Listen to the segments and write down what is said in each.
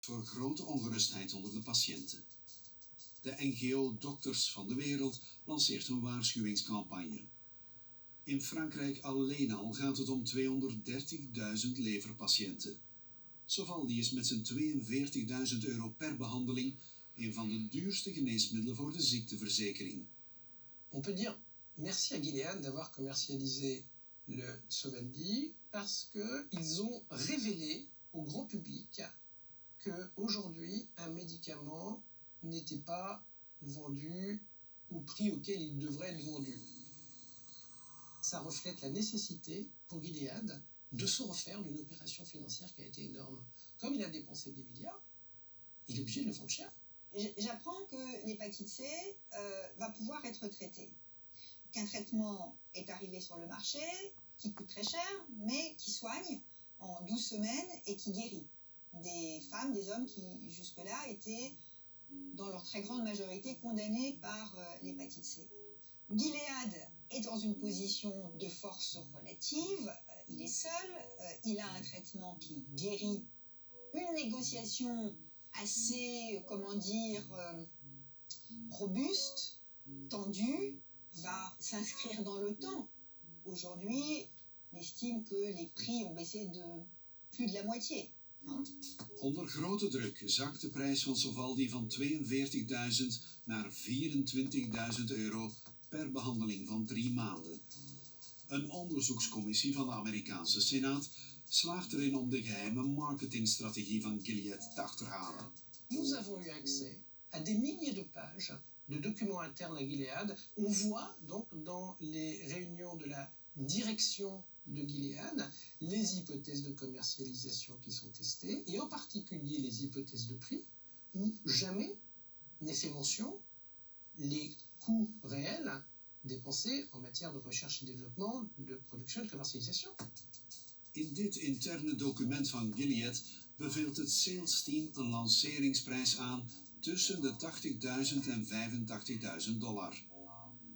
voor grote ongerustheid onder de patiënten. De NGO Dokters van de Wereld lanceert een waarschuwingscampagne. In Frankrijk alleen al gaat het om 230.000 leverpatiënten. Sovaldi is met zijn 42.000 euro per behandeling een van de duurste geneesmiddelen voor de ziekteverzekering. On peut dire merci à Gilead d'avoir commercialisé le Sovaldi parce qu'ils ont révélé au grand public qu'aujourd'hui un médicament n'était pas vendu au prix auquel il devrait être vendu. Ça reflète la nécessité pour Gilead de se refaire d'une opération financière qui a été énorme. Comme il a dépensé des milliards, il est obligé de le vendre cher. J'apprends que l'hépatite C va pouvoir être traitée. Qu'un traitement est arrivé sur le marché, qui coûte très cher, mais qui soigne en 12 semaines et qui guérit. Des femmes, des hommes qui jusque-là étaient, dans leur très grande majorité, condamnés par l'hépatite C. Gilead est dans une position de force relative, il est seul, il a un traitement qui guérit. Une négociation assez, robuste, tendue, va s'inscrire dans le temps. Aujourd'hui, on estime que les prix ont baissé de plus de la moitié. Onder grote druk zakt de prijs van Sovaldi van 42.000 naar 24.000 euro per behandeling van 3 maanden. Een onderzoekscommissie van de Amerikaanse Senaat slaagt erin om de geheime marketingstrategie van Gilead te achterhalen. Nous avons eu accès à des milliers de pages de documents internes à Gilead. On voit donc dans les réunions de la direction de Gilead les hypothèses de commercialisation qui sont testées, et en particulier les hypothèses de prix, où jamais n'est fait mention les coûts réels dépensés en matière de recherche et développement, de production et de commercialisation. In dit interne document van Gilead beveelt het sales team een lanceringsprijs aan tussen de $80.000 en $85.000.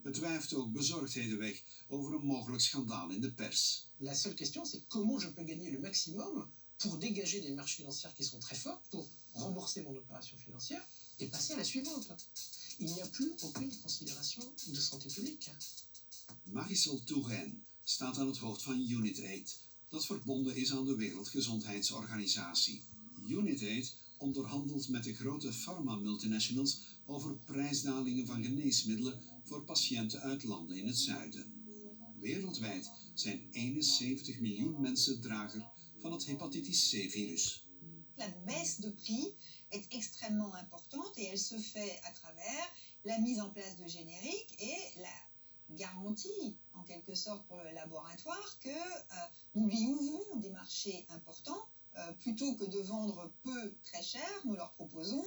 Het wuift ook bezorgdheden weg over een mogelijk schandaal in de pers. La seule question, c'est comment je peux gagner le maximum pour dégager des marges financières qui sont très fortes, pour rembourser mon opération financière et passer à la suivante. Il n'y a plus aucune considération de santé publique. Marisol Touraine staat aan het hoofd van UNITAID, dat verbonden is aan de Wereldgezondheidsorganisatie. UNITAID onderhandelt met de grote farma-multinationals over prijsdalingen van geneesmiddelen voor patiënten uit landen in het zuiden. Wereldwijd zijn 71 miljoen mensen drager van het hepatitis C-virus. La baisse de prix est extrêmement importante et elle se fait à travers la mise en place de génériques et la garantie, en quelque sorte pour le laboratoire, que nous lui ouvrons des marchés importants. Plutôt que de vendre peu très cher, nous leur proposons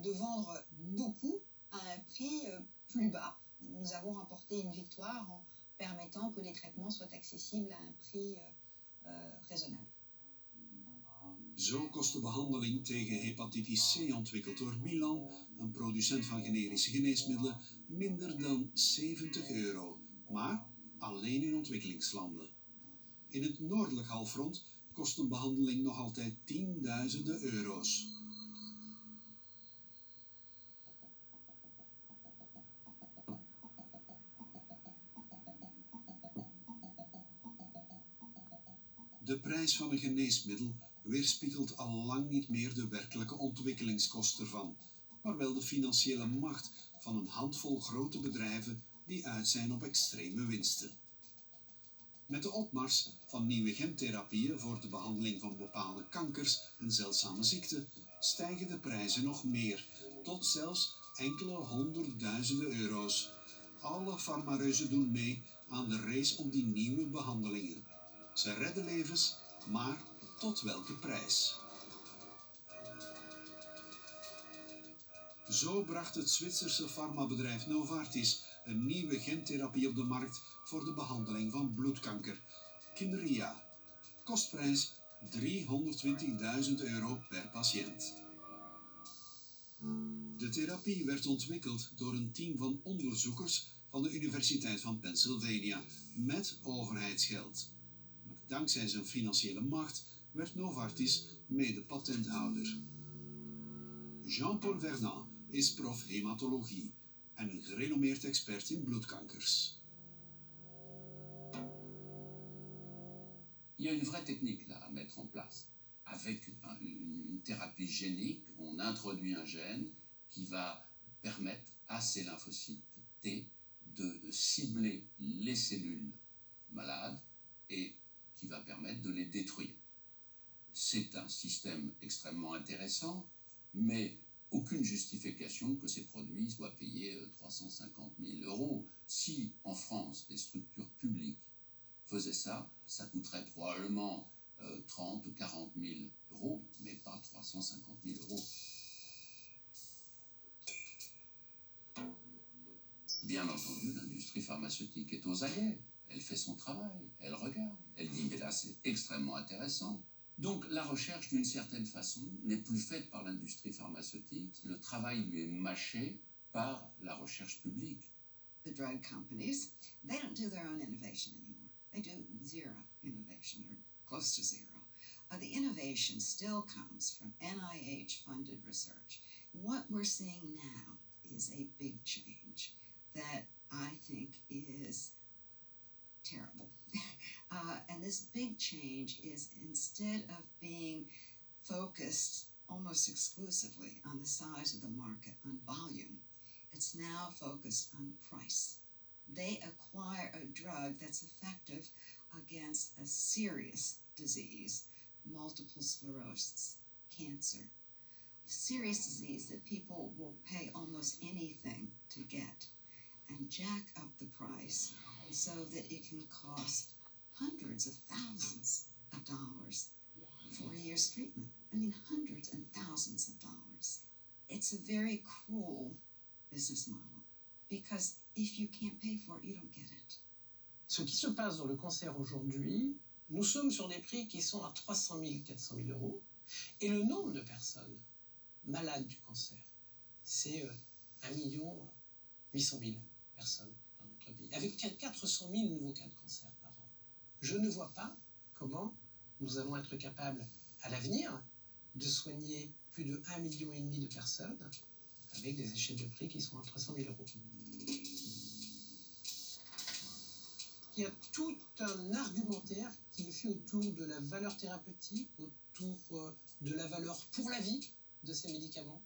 de vendre beaucoup à un prix plus bas. Nous avons remporté une victoire en permettant que les traitements soient accessibles à un prix raisonnable. Zo kost de behandeling tegen hepatitis C ontwikkeld door Mylan, een producent van generische geneesmiddelen, minder dan €70. Maar alleen in ontwikkelingslanden. In het noordelijk halfrond kost een behandeling nog altijd tienduizenden euro's. De prijs van een geneesmiddel weerspiegelt al lang niet meer de werkelijke ontwikkelingskosten ervan, maar wel de financiële macht van een handvol grote bedrijven die uit zijn op extreme winsten. Met de opmars van nieuwe gentherapieën voor de behandeling van bepaalde kankers en zeldzame ziekten stijgen de prijzen nog meer, tot zelfs enkele honderdduizenden euro's. Alle farmareuzen doen mee aan de race om die nieuwe behandelingen. Ze redden levens, maar tot welke prijs? Zo bracht het Zwitserse farmabedrijf Novartis een nieuwe gentherapie op de markt voor de behandeling van bloedkanker, Kymriah. Kostprijs €320.000 per patiënt. De therapie werd ontwikkeld door een team van onderzoekers van de Universiteit van Pennsylvania met overheidsgeld. Dankzij zijn financiële macht werd Novartis mede patenthouder. Jean-Paul Vernant is prof hematologie en een gerenommeerd expert in bloedkankers. Il y a une vraie technique là à mettre en place. Avec une thérapie génique, on introduit un gène qui va permettre à ces lymphocytes T de cibler les cellules malades et qui va permettre de les détruire. C'est un système extrêmement intéressant, mais aucune justification que ces produits soient payés 350 000 euros. Si en France, des structures publiques faisaient ça, ça coûterait probablement 30 ou 40 000 euros, mais pas 350 000 euros. Bien entendu, l'industrie pharmaceutique est aux aguets. Elle fait son travail, elle regarde, elle dit mais là c'est extrêmement intéressant. Donc la recherche d'une certaine façon n'est plus faite par l'industrie pharmaceutique, le travail lui est mâché par la recherche publique. The drug companies, they don't do their own innovation anymore. They do zero innovation or close to zero. The innovation still comes from NIH-funded research. What we're seeing now is a big change that I think is terrible. And this big change is, instead of being focused almost exclusively on the size of the market, on volume, it's now focused on price. They acquire a drug that's effective against a serious disease, multiple sclerosis, cancer, serious disease that people will pay almost anything to get, and jack up the price so that it can cost hundreds of thousands of dollars for a year's treatment. I mean, hundreds and thousands of dollars. It's a very cruel business model, because if you can't pay for it, you don't get it. Ce qui se passe dans le cancer aujourd'hui, nous sommes sur des prix qui sont à 300 000, 400 000 euros, et le nombre de personnes malades du cancer, c'est 1 800 000 personnes dans notre pays, avec 400 000 nouveaux cas de cancer par an. Je ne vois pas comment nous allons être capables, à l'avenir, de soigner plus de 1,5 million de personnes avec des échelles de prix qui sont à 300 000 euros. Il y a tout un argumentaire qui est fait autour de la valeur thérapeutique, autour de la valeur pour la vie de ces médicaments,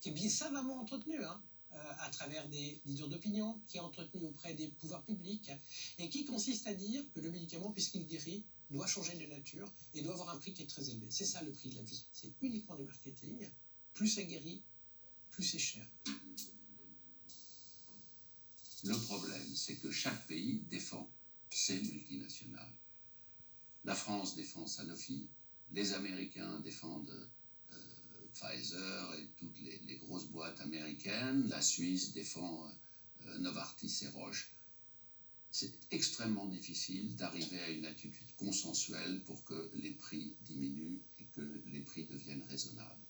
qui est bien savamment entretenu à travers des leaders d'opinion, qui est entretenu auprès des pouvoirs publics, et qui consiste à dire que le médicament, puisqu'il guérit, doit changer de nature et doit avoir un prix qui est très élevé. C'est ça le prix de la vie. C'est uniquement du marketing. Plus ça guérit, plus c'est cher. Le problème, c'est que chaque pays défend ses multinationales. La France défend Sanofi, les Américains défendent Pfizer et toutes les grosses boîtes américaines, la Suisse défend Novartis et Roche. C'est extrêmement difficile d'arriver à une attitude consensuelle pour que les prix diminuent et que les prix deviennent raisonnables.